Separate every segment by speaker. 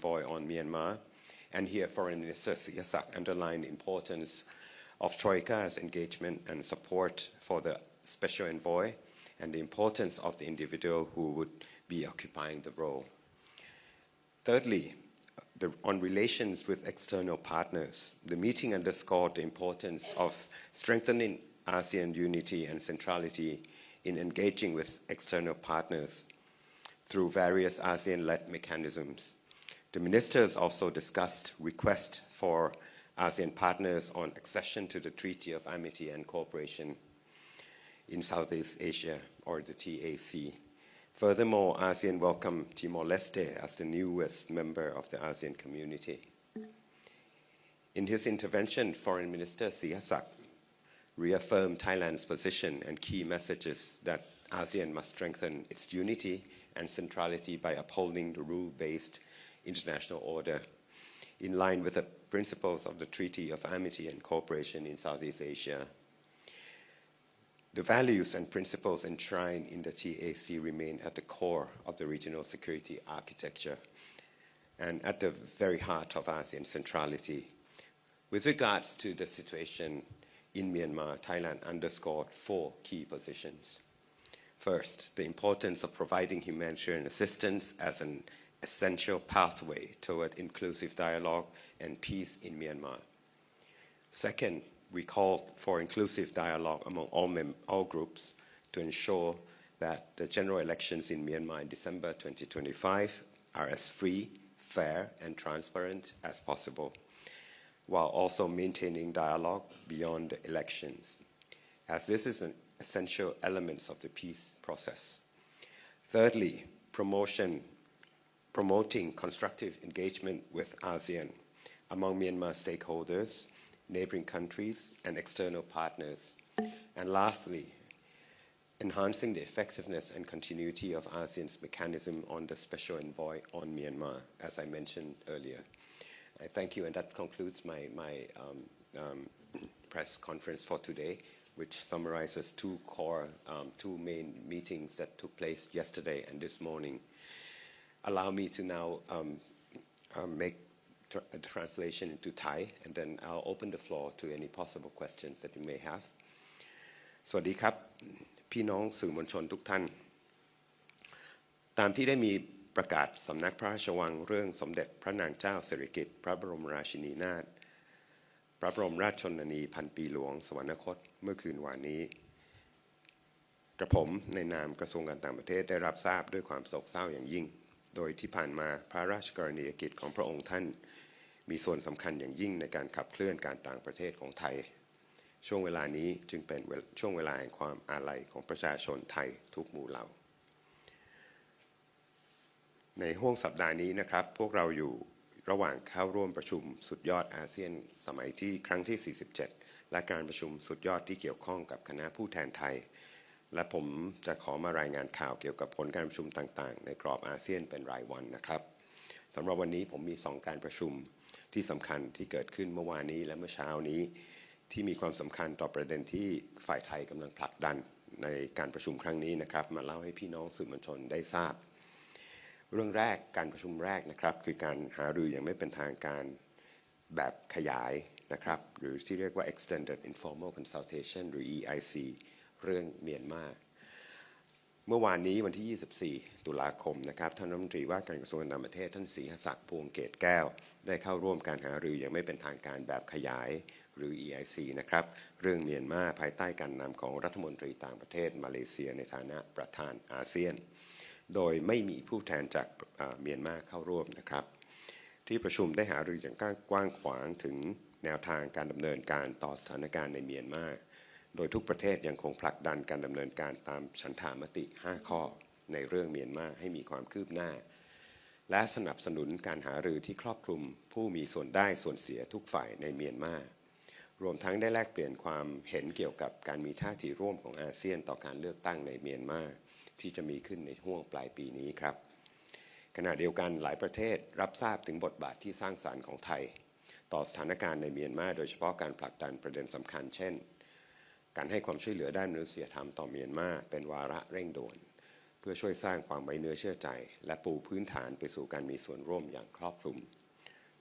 Speaker 1: Envoy on Myanmar. And here Foreign Minister Sihasak underlined the importance of Troika's engagement and support for the Special Envoy and the importance of the individual who would be occupying the role. Thirdly, on relations with external partners, the meeting underscored the importance of strengthening ASEAN unity and centrality in engaging with external partners through various ASEAN-led mechanisms. The ministers also discussed requests for ASEAN partners on accession to the Treaty of Amity and Cooperation in Southeast Asia, or the TAC. Furthermore, ASEAN welcomed Timor-Leste as the newest member of the ASEAN community. In his intervention, Foreign Minister Sihasak reaffirmed Thailand's position and key messages that ASEAN must strengthen its unity and centrality by upholding the rule-based international order in line with the principles of the Treaty of Amity and Cooperation in Southeast Asia. The values and principles enshrined in the TAC remain at the core of the regional security architecture and at the very heart of ASEAN centrality. With regards to the situation in Myanmar, Thailand underscored 4 key positions. First, the importance of providing humanitarian assistance as an essential pathway toward inclusive dialogue and peace in Myanmar. Second, we called for inclusive dialogue among all groups to ensure that the general elections in Myanmar in December 2025 are as free, fair, and transparent as possible, while also maintaining dialogue beyond the elections, as this is an essential element of the peace process. Thirdly, promoting constructive engagement with ASEAN among Myanmar stakeholders, neighboring countries, and external partners. And lastly, enhancing the effectiveness and continuity of ASEAN's mechanism on the Special Envoy on Myanmar, as I mentioned earlier. I thank you, and that concludes my press conference for today, which summarizes two main meetings that took place yesterday and this morning. Allow me to now make a translation into Thai, and then I'll open the floor to any possible questions that you may have. สวัสดีครับพี่น้องสื่อมวลชนทุกท่านตามที่ได้มีประกาศสำนักพระราชวังเรื่องสมเด็จพระนางเจ้าสิริกิติ์พระบรมราชินีนาถพระบรมราชชนนีพันปีหลวงสวรรคตเมื่อคืนวานนี้กระผมในนามกระทรวงการต่างประเทศได้รับทราบด้วยความโศกเศร้าอย่างยิ่งโดยที่ผ่านมาพระราชกรณียกิจของพระองค์ท่านมีส่วนสำคัญอย่างยิ่งในการขับเคลื่อนการต่างประเทศของไทยช่วงเวลานี้จึงเป็นช่วงเวลาแห่งความอาลัยของประชาชนไทยทุกหมู่เหล่าในห้วงสัปดาห์นี้นะครับพวกเราอยู่ระหว่างเข้าร่วมประชุมสุดยอดอาเซียนสมัยที่ครั้งที่47และการประชุมสุดยอดที่เกี่ยวข้องกับคณะผู้แทนไทยและผมจะขอมารายงานข่าวเกี่ยวกับผลการประชุมต่างๆในกรอบอาเซียนเป็นรายวันนะครับสำหรับวันนี้ผมมี2การประชุมที่สำคัญที่เกิดขึ้นเมื่อวานนี้และเมื่อเช้านี้ที่มีความสำคัญต่อประเด็นที่ฝ่ายไทยกำลังผลักดันในการประชุมครั้งนี้นะครับมาเล่าให้พี่น้องสื่อมวลชนได้ทราบเรื่องแรกการประชุมแรกนะครับคือการหารืออย่างไม่เป็นทางการแบบขยายนะครับหรือที่เรียกว่า extended informal consultation หรือ EIC เรื่องเมียนมาเมื่อวานนี้วันที่24ตุลาคมนะครับท่านรัฐมนตรีว่าการกระทรวงต่างประเทศท่านศรีหศักดิ์พวงเกตแก้วได้เข้าร่วมการหารืออย่างไม่เป็นทางการแบบขยายหรือ EIC นะครับเรื่องเมียนมาภายใต้การนำของรัฐมนตรีต่างประเทศมาเลเซียในฐานะประธานอาเซียนโดยไม่มีผู้แทนจากเมียนมาเข้าร่วมนะครับที่ประชุมได้หารืออย่างกว้างขวางถึงแนวทางการดำเนินการต่อสถานการณ์ในเมียนมาโดยทุกประเทศยังคงผลักดันการดำเนินการตามฉันทามติ5ข้อในเรื่องเมียนมาให้มีความคืบหน้าและสนับสนุนการหารือที่ครอบคลุมผู้มีส่วนได้ส่วนเสียทุกฝ่ายในเมียนมารวมทั้งได้แลกเปลี่ยนความเห็นเกี่ยวกับการมีท่าทีร่วมของอาเซียนต่อการเลือกตั้งในเมียนมาที่จะมีขึ้นในช่วงปลายปีนี้ครับขณะเดียวกันหลายประเทศรับทราบถึงบทบาทที่สร้างสรรค์ของไทยต่อสถานการณ์ในเมียนมาโดยเฉพาะการผลักดันประเด็นสำคัญเช่นการให้ความช่วยเหลือด้านมนุษยธรรมต่อเมียนมาเป็นวาระเร่งด่วน เพื่อช่วยสร้างความไว้เนื้อเชื่อใจและปูพื้นฐานไปสู่การมีส่วนร่วมอย่างครอบคลุม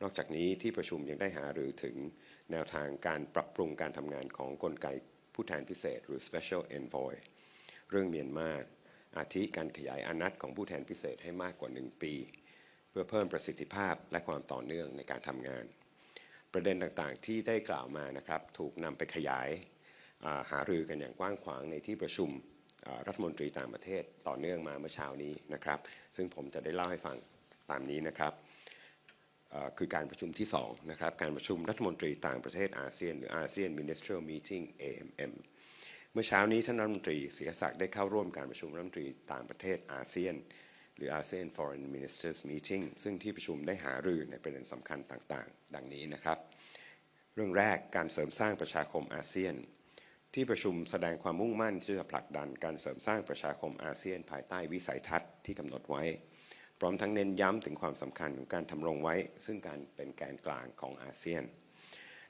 Speaker 1: นอกจากนี้ที่ประชุมยังได้หารือถึงแนวทางการปรับปรุงการทำงานของกลไกผู้แทนพิเศษหรือ Special Envoy เรื่องเมียนมาอาทิการขยายอานัตของผู้แทนพิเศษให้มากกว่า1 ปีเพื่อเพิ่มประสิทธิภาพและความต่อเนื่องในการทำงานประเด็นต่างๆที่ได้กล่าวมานะครับถูกนำไปขยายหารือกันอย่างกว้างขวางในที่ประชุมรัฐมนตรีต่างประเทศต่อเนื่องมาเมื่อเช้านี้นะครับซึ่งผมจะได้เล่าให้ฟังตามนี้นะครับคือการประชุมที่2นะครับการประชุมรัฐมนตรีต่างประเทศอาเซียนหรือ ASEAN Ministerial Meeting AMM เมื่อเช้านี้ท่านรัฐมนตรีศิรศักดิ์ได้เข้าร่วมการประชุมรัฐมนตรีต่างประเทศอาเซียนหรือ ASEAN Foreign Ministers Meeting ซึ่งที่ประชุมได้หารือในประเด็นสำคัญต่างๆดังนี้นะครับเรื่องแรกการเสริมสร้างประชาคมอาเซียนที่ประชุมแสดงความมุ่งมั่นที่จะผลักดันการเสริมสร้างประชาคมอาเซียนภายใต้วิสัยทัศน์ที่กำหนดไว้พร้อมทั้งเน้นย้ำถึงความสำคัญของการทำรงไว้ซึ่งการเป็นแกนกลางของอาเซียน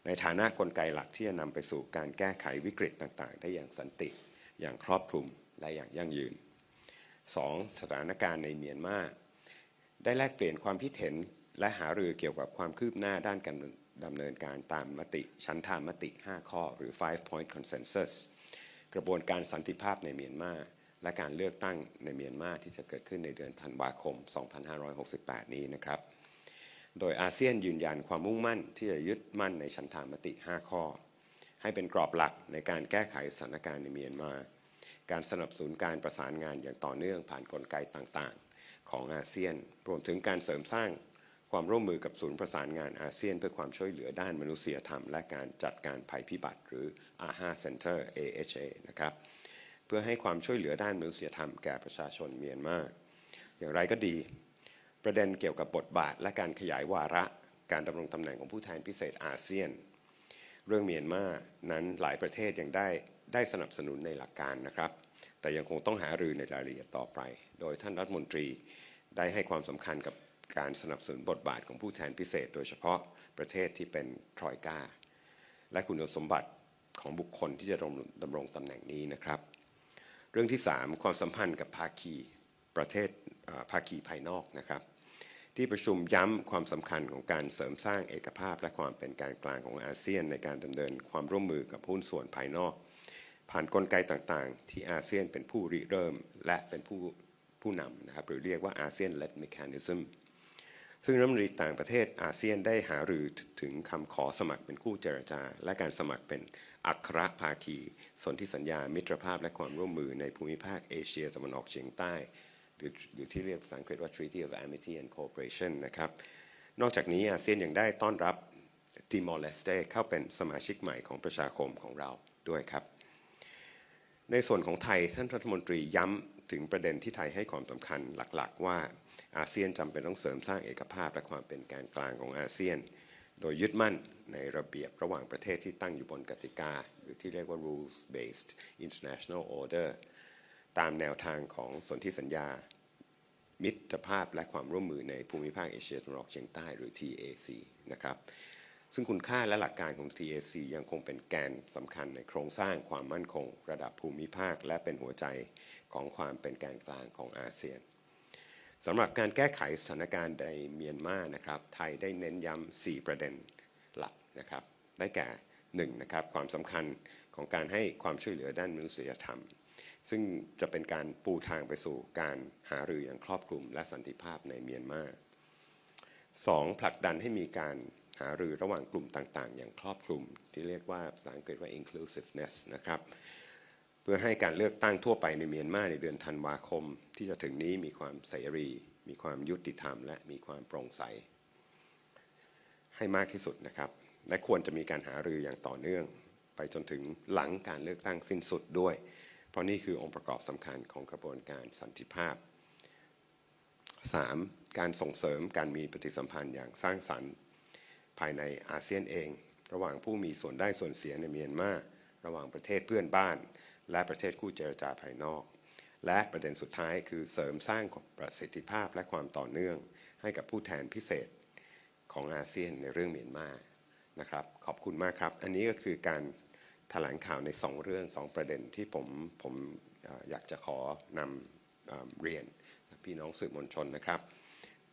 Speaker 1: ในฐานะกลไกหลักที่จะนำไปสู่การแก้ไขวิกฤตต่างๆได้อย่างสันติอย่างครอบคลุมและอย่างยั่งยืน 2. สถานการณ์ในเมียนมาได้แลกเปลี่ยนความคิดเห็นและหารือเกี่ยวกับความคืบหน้าด้านการดำเนินการตามมติฉันทามติ5ข้อหรือ 5-point consensus กระบวนการสันติภาพในเมียนมาและการเลือกตั้งในเมียนมาที่จะเกิดขึ้นในเดือนธันวาคม 2568 นี้นะครับโดยอาเซียนยืนยันความมุ่งมั่นที่จะยึดมั่นในฉันทามติ5ข้อให้เป็นกรอบหลักในการแก้ไขสถานการณ์ในเมียนมาการสนับสนุนการประสานงานอย่างต่อเนื่องผ่านกลไกต่างๆของอาเซียนรวมถึงการเสริมสร้างความร่วมมือกับศูนย์ประสานงานอาเซียนเพื่อความช่วยเหลือด้านมนุษยธรรมและการจัดการภัยพิบัติหรือ AHA Center AHA นะครับเพื่อให้ความช่วยเหลือด้านมนุษยธรรมแก่ประชาชนเมียนมาอย่างไรก็ดีประเด็นเกี่ยวกับบทบาทและการขยายวาระการดำรงตำแหน่งของผู้แทนพิเศษอาเซียนเรื่องเมียนมานั้นหลายประเทศยังได้สนับสนุนในหลักการนะครับแต่ยังคงต้องหารือในรายละเอียดต่อไปโดยท่านรัฐมนตรีได้ให้ความสำคัญกับการสนับสนุนบทบาทของผู้แทนพิเศษโดยเฉพาะประเทศที่เป็นทรอยกาและคุณสมบัติของบุคคลที่จะดำรงตำแหน่งนี้นะครับเรื่องที่3ความสัมพันธ์กับภาคีประเทศภาคีภายนอกนะครับที่ประชุมย้ำความสำคัญของการเสริมสร้างเอกภาพและความเป็นกลางของอาเซียนในการดำเนินความร่วมมือกับหุ้นส่วนภายนอกผ่านกลไกต่างๆที่อาเซียนเป็นผู้ริเริ่มและเป็นผู้นำนะครับหรือเรียกว่า ASEAN-led mechanism ซึ่งรัฐมนตรีต่างประเทศอาเซียนได้หารือถึงคำขอสมัครเป็นคู่เจรจาและการสมัครเป็นอัครภาคีสนธิสัญญามิตรภาพและความร่วมมือในภูมิภาคเอเชียตะวันออกเฉียงใต้หรือที่เรียกภาษาอังกฤษว่า Treaty of Amity and Cooperation นะครับนอกจากนี้อาเซียนยังได้ต้อนรับติมอร์เลสเตเข้าเป็นสมาชิกใหม่ของประชาคมของเราด้วยครับในส่วนของไทยท่านรัฐมนตรีย้ำถึงประเด็นที่ไทยให้ความสำคัญหลักๆว่าอาเซียนจำเป็นต้องเสริมสร้างเอกภาพและความเป็นแกนกลางของอาเซียนโดยยึดมั่นในระเบียบระหว่างประเทศที่ตั้งอยู่บนกติกาหรือที่เรียกว่า rules based international order ตามแนวทางของสนธิสัญญามิตรภาพและความร่วมมือในภูมิภาคเอเชียตะวันออกเฉียงใต้หรือ TAC นะครับซึ่งคุณค่าและหลักการของ TAC ยังคงเป็นแกนสำคัญในโครงสร้างความมั่นคงระดับภูมิภาคและเป็นหัวใจของความเป็นแกนกลางของอาเซียนสำหรับการแก้ไขสถานการณ์ในเมียนมานะครับไทยได้เน้นย้ำ4ประเด็นหลักนะครับได้แก่1นะครับความสำคัญของการให้ความช่วยเหลือด้านมนุษยธรรมซึ่งจะเป็นการปูทางไปสู่การหารืออย่างครอบคลุมและสันติภาพในเมียนมา 2. ผลักดันให้มีการหารือระหว่างกลุ่มต่างๆอย่างครอบคลุมที่เรียกว่าภาษาอังกฤษว่า inclusiveness นะครับเพื่อให้การเลือกตั้งทั่วไปในเมียนมาในเดือนธันวาคมที่จะถึงนี้มีความเสรีมีความยุติธรรมและมีความโปร่งใสให้มากที่สุดนะครับและควรจะมีการหารืออย่างต่อเนื่องไปจนถึงหลังการเลือกตั้งสิ้นสุดด้วยเพราะนี่คือองค์ประกอบสำคัญของกระบวนการสันติภาพ 3. การส่งเสริมการมีปฏิสัมพันธ์อย่างสร้างสรรค์ภายในอาเซียนเองระหว่างผู้มีส่วนได้ส่วนเสียในเมียนมาระหว่างประเทศเพื่อนบ้านและประเทศคู่เจรจาภายนอกและประเด็นสุดท้ายคือเสริมสร้างประสิทธิภาพและความต่อเนื่องให้กับผู้แทนพิเศษของอาเซียนในเรื่องเมียนมานะครับขอบคุณมากครับอันนี้ก็คือการแถลงข่าวใน2เรื่อง2ประเด็นที่ผมอยากจะขอน เรียนพี่น้องสื่อมวลชนนะครับ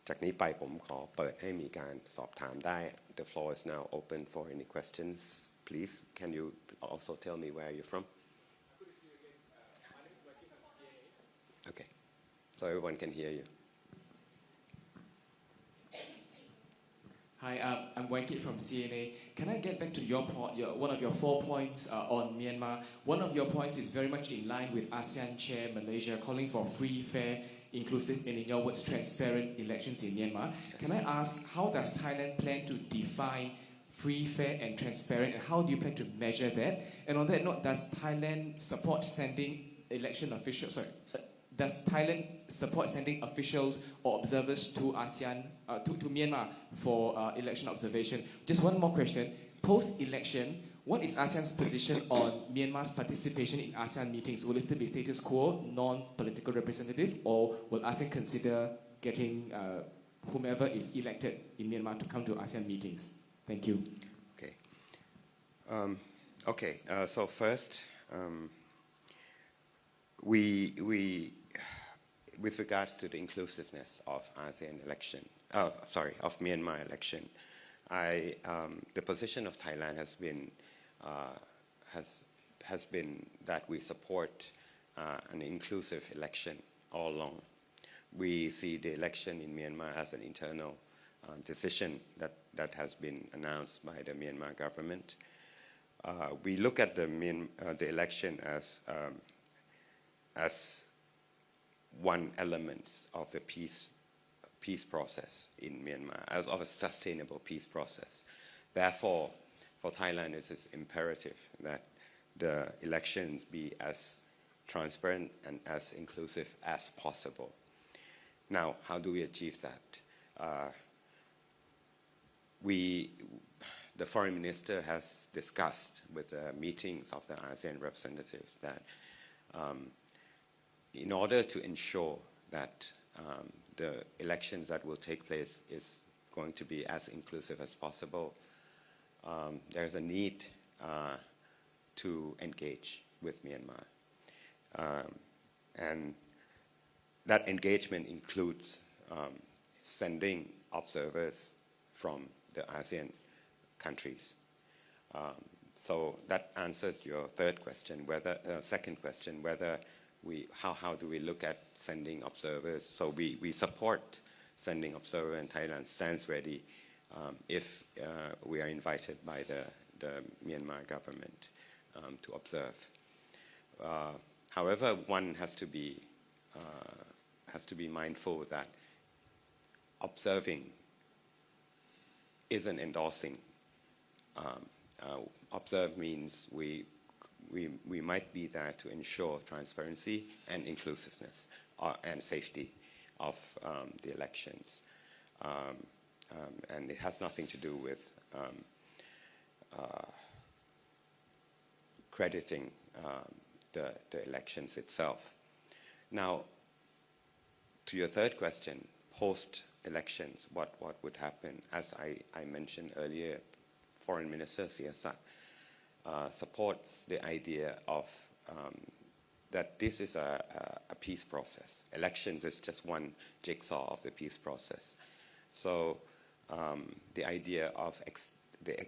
Speaker 1: จากนี้ไปผมขอเปิดให้มีการสอบถามได้ The floor is now open for any questions please can you also tell me where you're from okay so everyone can hear you
Speaker 2: Hi, I'm Wankit from CNA. Can I get back to your point, one of your 4 points on Myanmar? One of your points is very much in line with ASEAN Chair Malaysia calling for free, fair, inclusive, and in your words, transparent elections in Myanmar. Can I ask, how does Thailand plan to define free, fair, and transparent, and how do you plan to measure that? And on that note, does Thailand support sending election officials? Does Thailand support sending officials or observers to ASEAN, to Myanmar for election observation? Just one more question. Post-election, what is ASEAN's position on Myanmar's participation in ASEAN meetings? Will it still be status quo, non-political representative, or will ASEAN consider getting whomever is elected in Myanmar to come to ASEAN meetings? Thank you.
Speaker 1: Okay. So first, we with regards to the inclusiveness of ASEAN election, of Myanmar election, the position of Thailand has been that we support an inclusive election all along. We see the election in Myanmar as an internal decision that has been announced by the Myanmar government. We look at the election as one element of the peace process in Myanmar, as of a sustainable peace process. Therefore, for Thailand, it is imperative that the elections be as transparent and as inclusive as possible. Now, how do we achieve that? The foreign minister has discussed with the meetings of the ASEAN representatives that in order to ensure that the elections that will take place is going to be as inclusive as possible, there's a need to engage with Myanmar. And that engagement includes sending observers from the ASEAN countries. So that answers your third question, second question, whether how do we look at sending observers? So we support sending observers, and Thailand stands ready if we are invited by the Myanmar government to observe. However, one has to be mindful that observing isn't endorsing. Observe means we might be there to ensure transparency and inclusiveness and safety of the elections. And it has nothing to do with crediting the elections itself. Now, to your third question, post-elections, what would happen? As I mentioned earlier, Foreign Minister Siasak supports the idea of that this is a peace process. Elections is just one jigsaw of the peace process. So the idea of the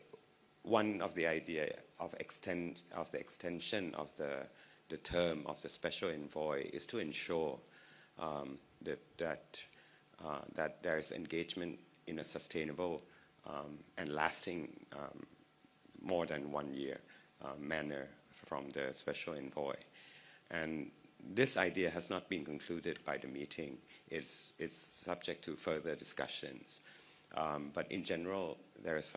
Speaker 1: extension of the term of the special envoy is to ensure that there is engagement in a sustainable and lasting more than 1 year manner from the special envoy. And this idea has not been concluded by the meeting. It's subject to further discussions. But in general, there is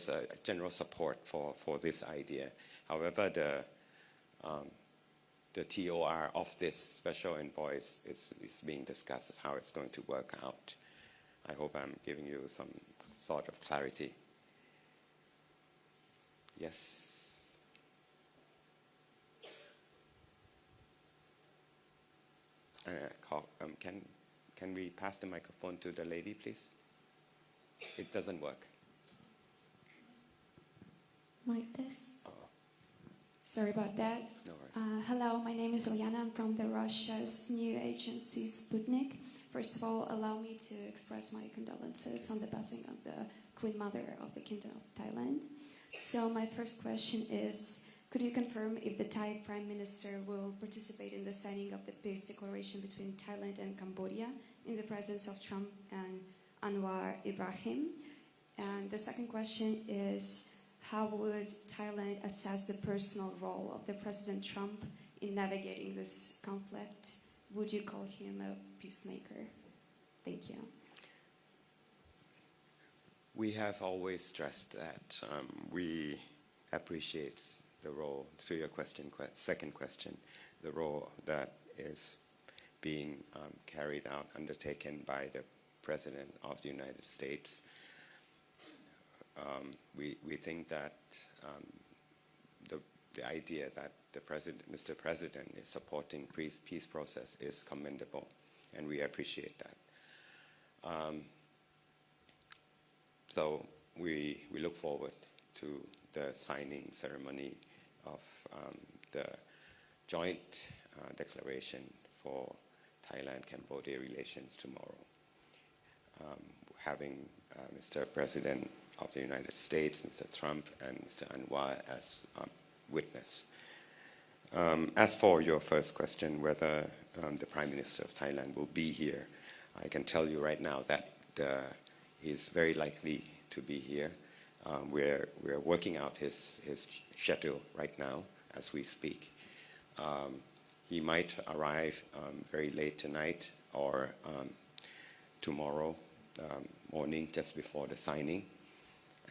Speaker 1: a general support for this idea. However, the TOR of this special envoy is being discussed as how it's going to work out. I hope I'm giving you some sort of clarity. Yes. Can we pass the microphone to the lady, please? It doesn't work.
Speaker 3: Mic test. Sorry about that.
Speaker 1: No worries.
Speaker 3: Hello, my name is Eliana. I'm from the Russia's new agency Sputnik. First of all, allow me to express my condolences on the passing of the Queen Mother of the Kingdom of Thailand. So my first question is, could you confirm if the Thai Prime Minister will participate in the signing of the peace declaration between Thailand and Cambodia in the presence of Trump and Anwar Ibrahim? And the second question is, how would Thailand assess the personal role of the President Trump in navigating this conflict? Would you call him a peacemaker? Thank you.
Speaker 1: We have always stressed that we appreciate the role, to your question, second question, the role that is being carried out, undertaken by the President of the United States. We think that the idea that the Mr. President is supporting peace process is commendable, and we appreciate that. So we look forward to the signing ceremony of the joint declaration for Thailand-Cambodia relations tomorrow. Having Mr. President of the United States, Mr. Trump, and Mr. Anwar as witness. As for your first question, whether the Prime Minister of Thailand will be here, I can tell you right now that he's very likely to be here. We're working out his schedule right now as we speak. He might arrive very late tonight or tomorrow morning just before the signing,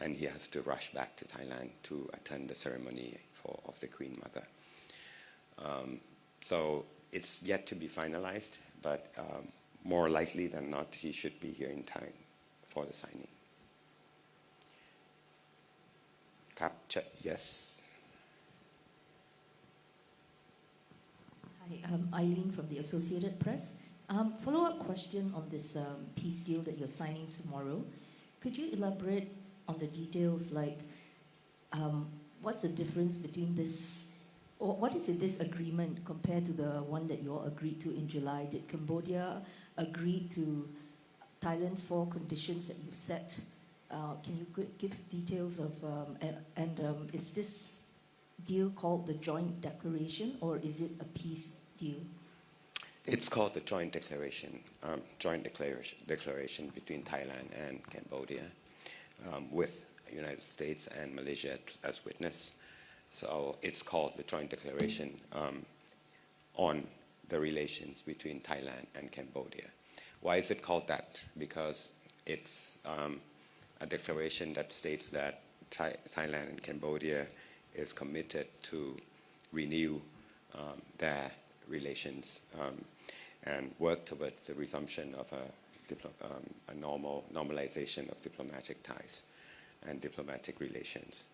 Speaker 1: and he has to rush back to Thailand to attend the ceremony of the Queen Mother. So it's yet to be finalized, but more likely than not, he should be here in time for the signing. Yes.
Speaker 4: Hi, I'm Eileen from the Associated Press. Follow-up question on this peace deal that you're signing tomorrow. Could you elaborate on the details, like what's the difference between this, or what is this agreement compared to the one that you all agreed to in July? Did Cambodia agree to Thailand's 4 conditions that you've set? Can you give details of, is this deal called the Joint Declaration, or is it a peace deal?
Speaker 1: It's called the Joint Declaration, declaration between Thailand and Cambodia, with the United States and Malaysia as witness. So it's called the Joint Declaration on the relations between Thailand and Cambodia. Why is it called that? Because it's a declaration that states that Thailand and Cambodia is committed to renew their relations and work towards the resumption of a normalization of diplomatic ties and diplomatic relations.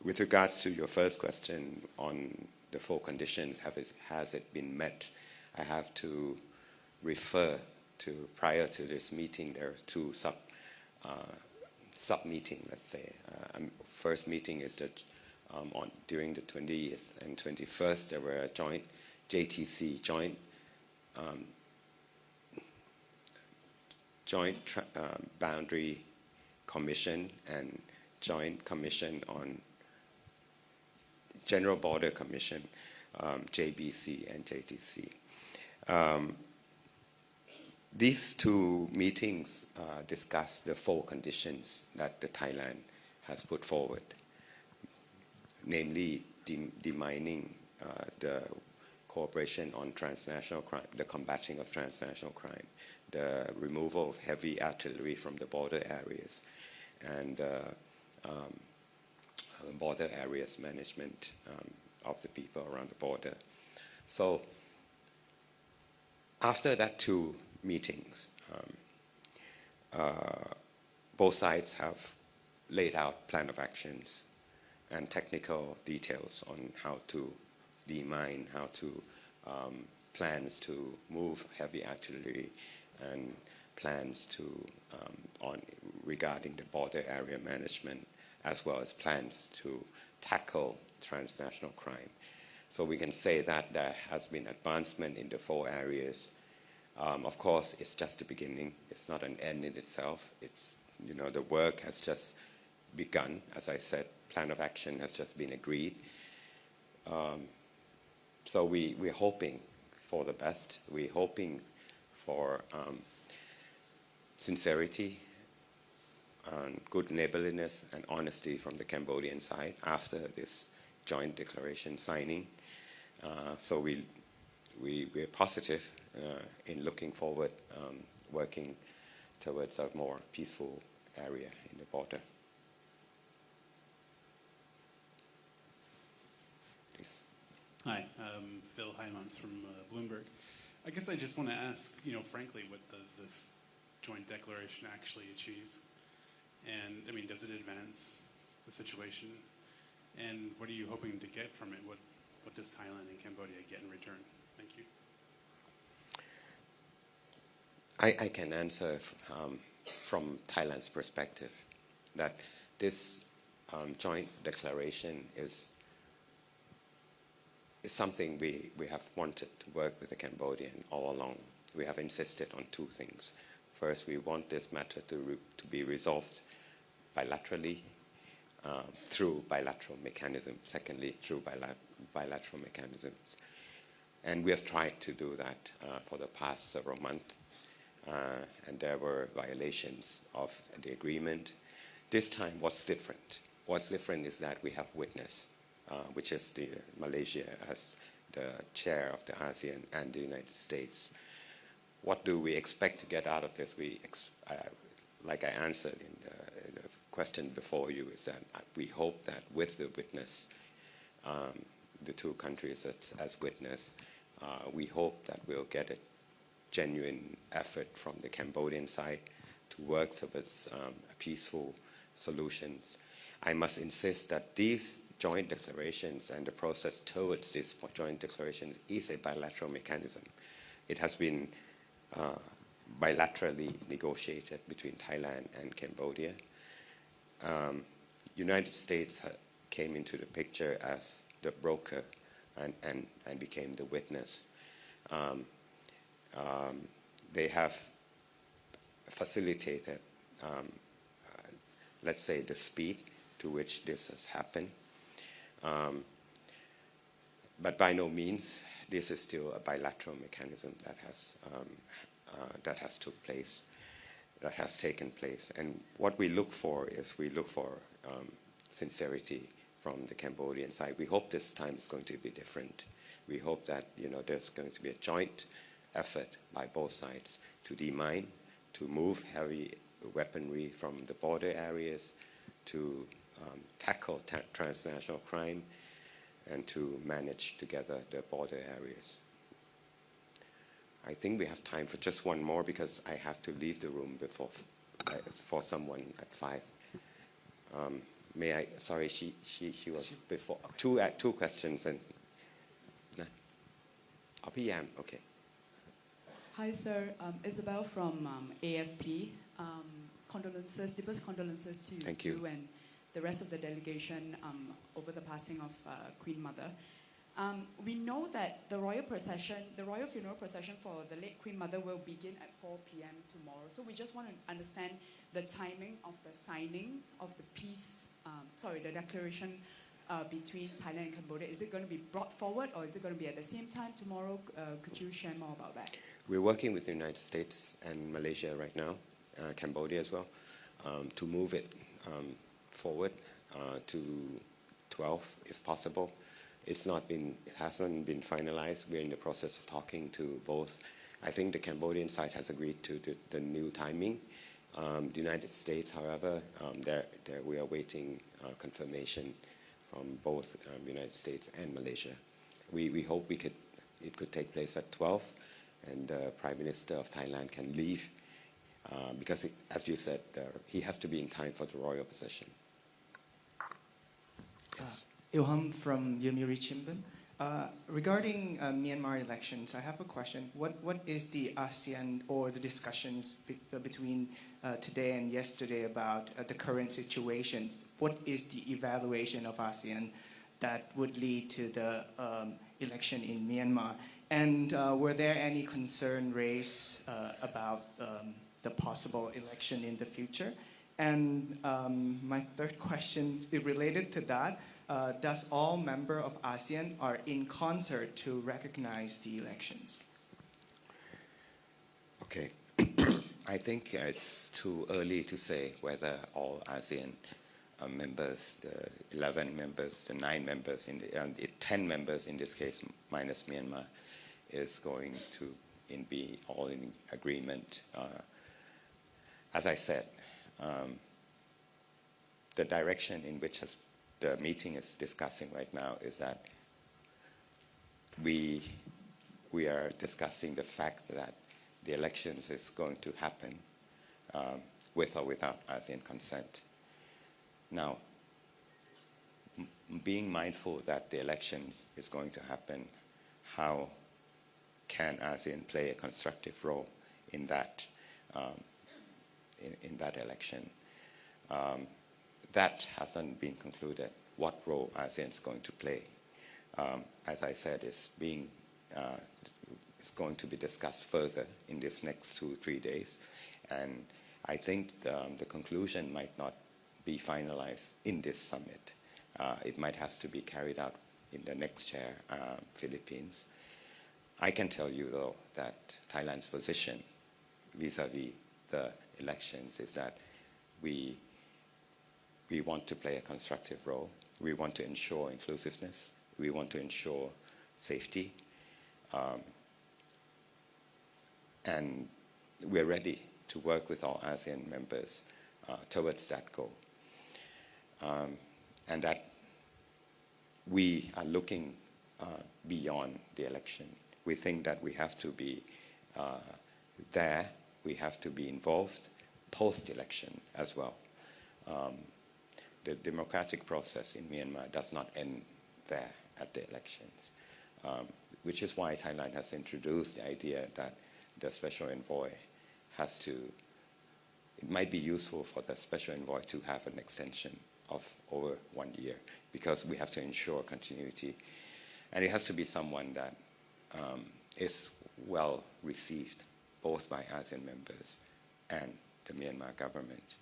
Speaker 1: With regards to your first question on the 4 conditions, has it been met? I have to refer to, prior to this meeting, there are 2 sub-meeting, let's say. First meeting is that during the 20th and 21st, there were a joint JTC, Joint Boundary Commission and Joint Commission on General Border Commission, JBC and JTC. These 2 meetings discuss the 4 conditions that the Thailand has put forward, namely demining the cooperation on transnational crime, the combating of transnational crime, the removal of heavy artillery from the border areas, and border areas management of the people around the border. So after that 2 meetings, both sides have laid out plan of actions and technical details on how to demine, how to plans to move heavy artillery, and plans to regarding the border area management, as well as plans to tackle transnational crime. So we can say that there has been advancement in the 4 areas. Of course, it's just the beginning. It's not an end in itself. It's, the work has just begun. As I said, plan of action has just been agreed. So we're hoping for the best. We're hoping for sincerity, good neighborliness, and honesty from the Cambodian side after this joint declaration signing. So we're positive in looking forward, working towards a more peaceful area in the border. Please.
Speaker 5: Hi, Phil Hymans from Bloomberg. I guess I just want to ask, frankly, what does this joint declaration actually achieve? And, I mean, does it advance the situation? And what are you hoping to get from it? What does Thailand and Cambodia get in return? Thank you.
Speaker 1: I can answer from Thailand's perspective that this joint declaration is something we have wanted to work with the Cambodian all along. We have insisted on 2 things. First, we want this matter to be resolved bilaterally through bilateral mechanisms. Secondly, through bilateral mechanisms. And we have tried to do that for the past several months. And there were violations of the agreement. This time, what's different? What's different is that we have witness, which is Malaysia as the chair of the ASEAN and the United States. What do we expect to get out of this? Like I answered in the question before you, is that we hope that with the witness, the 2 countries as witness, we hope that we'll get a genuine effort from the Cambodian side to work towards peaceful solutions. I must insist that these joint declarations and the process towards these joint declarations is a bilateral mechanism. It has been bilaterally negotiated between Thailand and Cambodia. United States came into the picture as the broker and became the witness. They have facilitated, let's say, the speed to which this has happened. But by no means, this is still a bilateral mechanism that has taken place. And what we look for is sincerity from the Cambodian side. We hope this time is going to be different. We hope that there's going to be a joint effort by both sides to demine, to move heavy weaponry from the border areas, to tackle transnational crime, and to manage together the border areas. I think we have time for just one more because I have to leave the room for someone at 5. May I? Sorry, she was before. 2 questions and. PM, okay.
Speaker 6: Hi, sir. Isabel from AFP. Condolences, deepest condolences to you and the rest of the delegation over the passing of Queen Mother. We know that the royal funeral procession for the late Queen Mother will begin at 4 p.m. tomorrow. So we just want to understand the timing of the signing of the declaration between Thailand and Cambodia. Is it going to be brought forward or is it going to be at the same time tomorrow? Could you share more about that?
Speaker 1: We're working with the United States and Malaysia right now, Cambodia as well, to move it forward to 12 if possible. It hasn't been finalized. We're in the process of talking to both. I think the Cambodian side has agreed to the new timing. The United States, however, we are waiting confirmation from both the United States and Malaysia. We hope it could take place at 12, and the Prime Minister of Thailand can leave because, as you said, he has to be in time for the royal procession. Yes.
Speaker 7: Ilham from Yomiuri Shimbun. Regarding Myanmar elections, I have a question. What is the ASEAN or the discussions between today and yesterday about the current situation? What is the evaluation of ASEAN that would lead to the election in Myanmar? And were there any concern raised about the possible election in the future? And my third question is related to that. Does all members of ASEAN are in concert to recognize the elections?
Speaker 1: Okay. I think it's too early to say whether all ASEAN members, the 11 members, the 9 members, 10 members in this case, minus Myanmar, is going to be all in agreement. As I said, the direction in which the meeting is discussing right now is that we are discussing the fact that the elections is going to happen with or without ASEAN consent. Now, being mindful that the elections is going to happen, how can ASEAN play a constructive role in that in that election? That hasn't been concluded. What role ASEAN is going to play, as I said, is going to be discussed further in this next 2-3 days, and I think the conclusion might not be finalized in this summit. It might have to be carried out in the next chair, Philippines. I can tell you though that Thailand's position vis-a-vis the elections is that we want to play a constructive role. We want to ensure inclusiveness. We want to ensure safety. And we're ready to work with all ASEAN members towards that goal. And that we are looking beyond the election. We think that we have to be there. We have to be involved post-election as well. The democratic process in Myanmar does not end there at the elections, which is why Thailand has introduced the idea that the special envoy has to, it might be useful for the special envoy to have an extension of over 1 year, because we have to ensure continuity. And it has to be someone that is well received both by ASEAN members and the Myanmar government.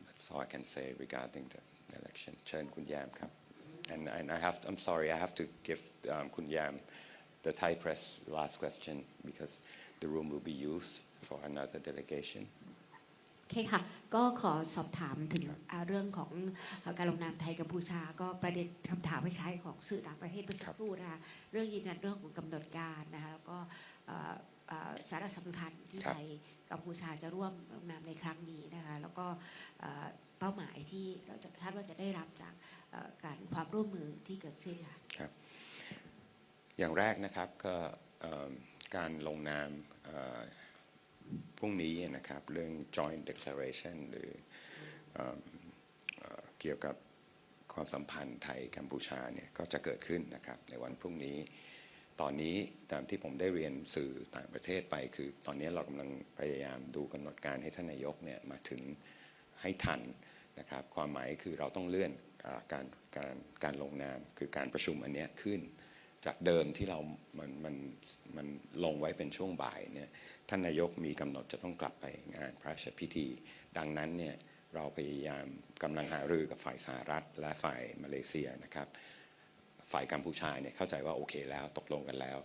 Speaker 1: That's all I can say regarding the election. Chen Kun Yam, and I'm sorry, I have to give Kun Yam the Thai press last question because the room will be used for another delegation.
Speaker 8: โอเคค่ะก็ขอสอบถามถึงเรื่องของการลงนามไทยกัมพูชาก็ประเด็นคำถามคล้ายๆของสื่อต่างประเทศเมื่อสักครู่นะคะเรื่องยืนยันเรื่องของกำหนดการนะคะแล้วก็สาระสำคัญที่ไทยกัมพูชาจะร่วมลงนามในครั้งนี้นะคะแล้วก็เป้าหมายที่เราจะคาดว่าจะได้รับจากการความร่วมมือที่เกิดขึ้นค่ะครับ
Speaker 1: อย่างแรกนะครับก็การลงนามพรุ่งนี้นะครับเรื่อง joint declaration หรือเกี่ยวกับความสัมพันธ์ไทยกัมพูชาเนี่ยก็จะเกิดขึ้นนะครับในวันพรุ่งนี้ตอนนี้ตามที่ผมได้เรียนสื่อต่างประเทศไปคือตอนนี้เรากำลังพยายามดูกำหนดการให้ท่านนายกเนี่ยมาถึงให้ทันนะครับความหมายคือเราต้องเลื่อนการลงนามคือการประชุมอันนี้ขึ้นจากเดิมที่เรามันลงไว้เป็นช่วงบ่ายเนี่ยท่านนายกมีกำหนดจะต้องกลับไปงานพระราชพิธีดังนั้นเนี่ยเราพยายามกำลังหารือกับฝ่ายสหรัฐและฝ่ายมาเลเซียนะครับฝ่ายกัมพูชาเนี่ยเข้าใจว่าโอเคแล้วตกลงกันแล้ว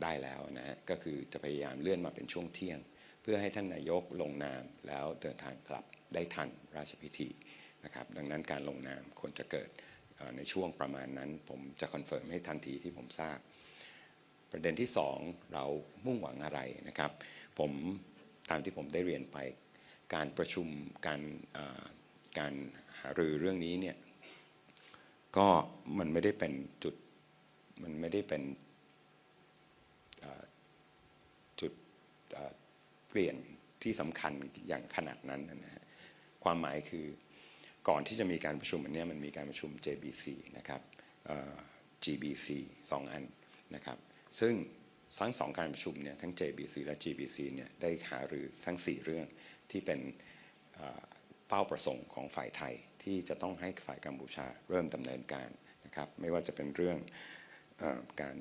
Speaker 1: ได้แล้วนะฮะก็คือจะพยายามเลื่อนมาเป็นช่วงเที่ยงเพื่อให้ท่านนายกลงนามแล้วเดินทางกลับได้ทันราชพิธีนะครับดังนั้นการลงนามควรจะเกิดในช่วงประมาณนั้นผมจะคอนเฟิร์มให้ทันทีที่ผมทราบประเด็นที่2เรามุ่งหวังอะไรนะครับผมตามที่ผมได้เรียนไปการประชุมการหารือเรื่องนี้เนี่ยก็มันไม่ได้เป็นจุดเปลี่ยนที่สำคัญอย่างขนาดนั้นนะฮะความหมายคือก่อนที่จะมีการประชุมอันนี้มันมีการประชุม JBC นะครับ GBC 2 อันนะครับซึ่งทั้ง2การประชุมเนี่ยทั้ง JBC และ GBC เนี่ยได้หารือทั้ง4เรื่องที่เป็นเป้าประสงค์ของฝ่ายไทยที่จะต้องให้ฝ่ายกัมพูชาเริ่มดำเนินการนะครับไม่ว่าจะเป็นเรื่องการ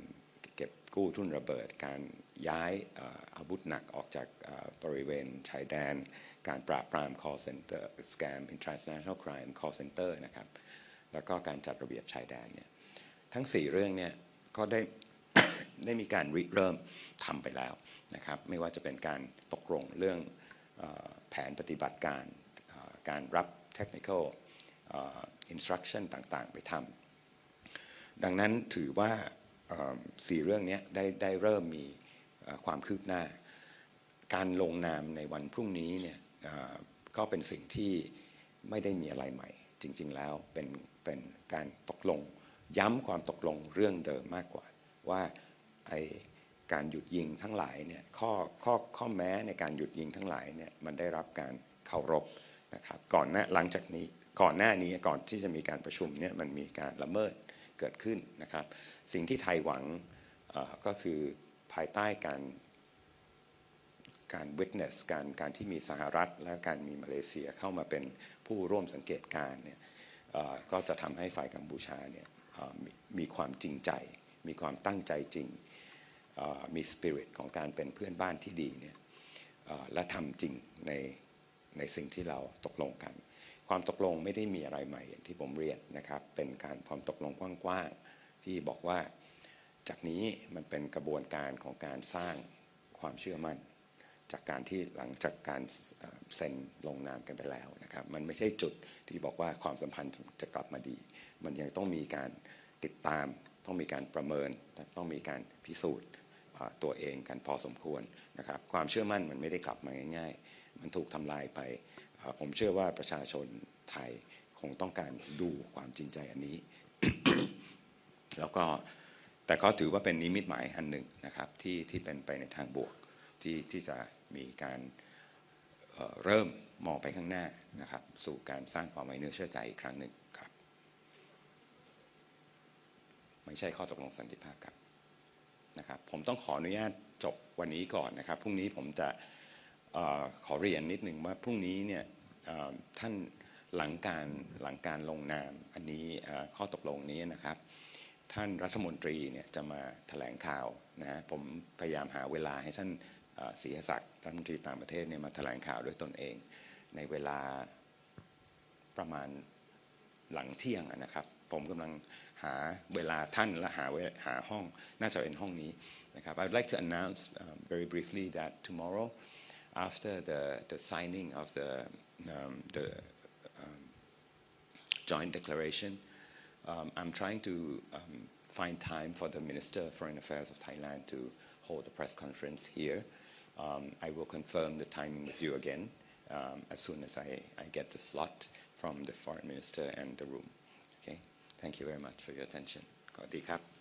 Speaker 1: เก็บกู้ทุนระเบิดการย้ายอาวุธหนักออกจากบริเวณชายแดนการปราบปราม call center scam international crime call center นะครับแล้วก็การจัดระเบียบชายแดนเนี่ยทั้ง4เรื่องเนี่ยก็ได้ ได้มีการริเริ่มทำไปแล้วนะครับไม่ว่าจะเป็นการตกลงเรื่องแผนปฏิบัติการการรับ technical instruction ต่างๆไปทำดังนั้นถือว่า4เรื่องนี้ได้เริ่มมีความคืบหน้าการลงนามในวันพรุ่งนี้เนี่ยก็เป็นสิ่งที่ไม่ได้มีอะไรใหม่จริงๆแล้วเป็นการตกลงย้ำความตกลงเรื่องเดิมมากกว่าว่าการหยุดยิงทั้งหลายเนี่ยข้อแม้ในการหยุดยิงทั้งหลายเนี่ยมันได้รับการเคารพนะครับหลังจากนี้ก่อนหน้านี้ก่อนที่จะมีการประชุมเนี่ยมันมีการละเมิดเกิดขึ้นนะครับสิ่งที่ไทยหวังก็คือภายใต้การ witness การที่มีสหรัฐและการมีมาเลเซียเข้ามาเป็นผู้ร่วมสังเกตการณ์เนี่ยก็จะทำให้ฝ่ายกัมพูชาเนี่ยมีความจริงใจมีความตั้งใจจริงมีสปิริตของการเป็นเพื่อนบ้านที่ดีเนี่ยและทำจริงในสิ่งที่เราตกลงกันความตกลงไม่ได้มีอะไรใหม่อย่างที่ผมเรียนนะครับเป็นการความตกลงกว้างๆที่บอกว่าจากนี้มันเป็นกระบวนการของการสร้างความเชื่อมั่นจากการที่หลังจากการเซ็นลงนามกันไปแล้วนะครับมันไม่ใช่จุดที่บอกว่าความสัมพันธ์จะกลับมาดีมันยังต้องมีการติดตามต้องมีการประเมินต้องมีการพิสูจน์ตัวเองกันพอสมควรนะครับความเชื่อมั่นมันไม่ได้กลับมาง่ายๆมันถูกทำลายไปผมเชื่อว่าประชาชนไทยคงต้องการดูความจริงใจอันนี้ แล้วก็แต่ก็ถือว่าเป็นนิมิตหมายอันหนึ่งนะครับที่เป็นไปในทางบวกที่จะมีการเริ่มมองไปข้างหน้านะครับสู่การสร้างความไว้เนื้อเชื่อใจอีกครั้งหนึ่งครับไม่ใช่ข้อตกลงสันติภาพครับนะครับผมต้องขออนุญาตจบวันนี้ก่อนนะครับพรุ่งนี้ผมจะขอเรียนนิดหนึ่งว่าพรุ่งนี้เนี่ยท่านหลังการลงนามอันนี้ข้อตกลงนี้นะครับท่านรัฐมนตรีเนี่ยจะมาแถลงข่าวนะผมพยายามหาเวลาให้ท่านศรีศักดิ์รัฐมนตรีต่างประเทศเนี่ยมาแถลงข่าวด้วยตนเองในเวลาประมาณหลังเที่ยงนะครับผมกำลังหาเวลาท่านและหาห้องน่าจะเป็นห้องนี้นะครับ I would like to announce very briefly that tomorrow after the signing of the joint declaration I'm trying to find time for the Minister of Foreign Affairs of Thailand to hold a press conference here. I will confirm the timing with you again as soon as I get the slot from the Foreign Minister and the room. Okay. Thank you very much for your attention. สวัสดีครับ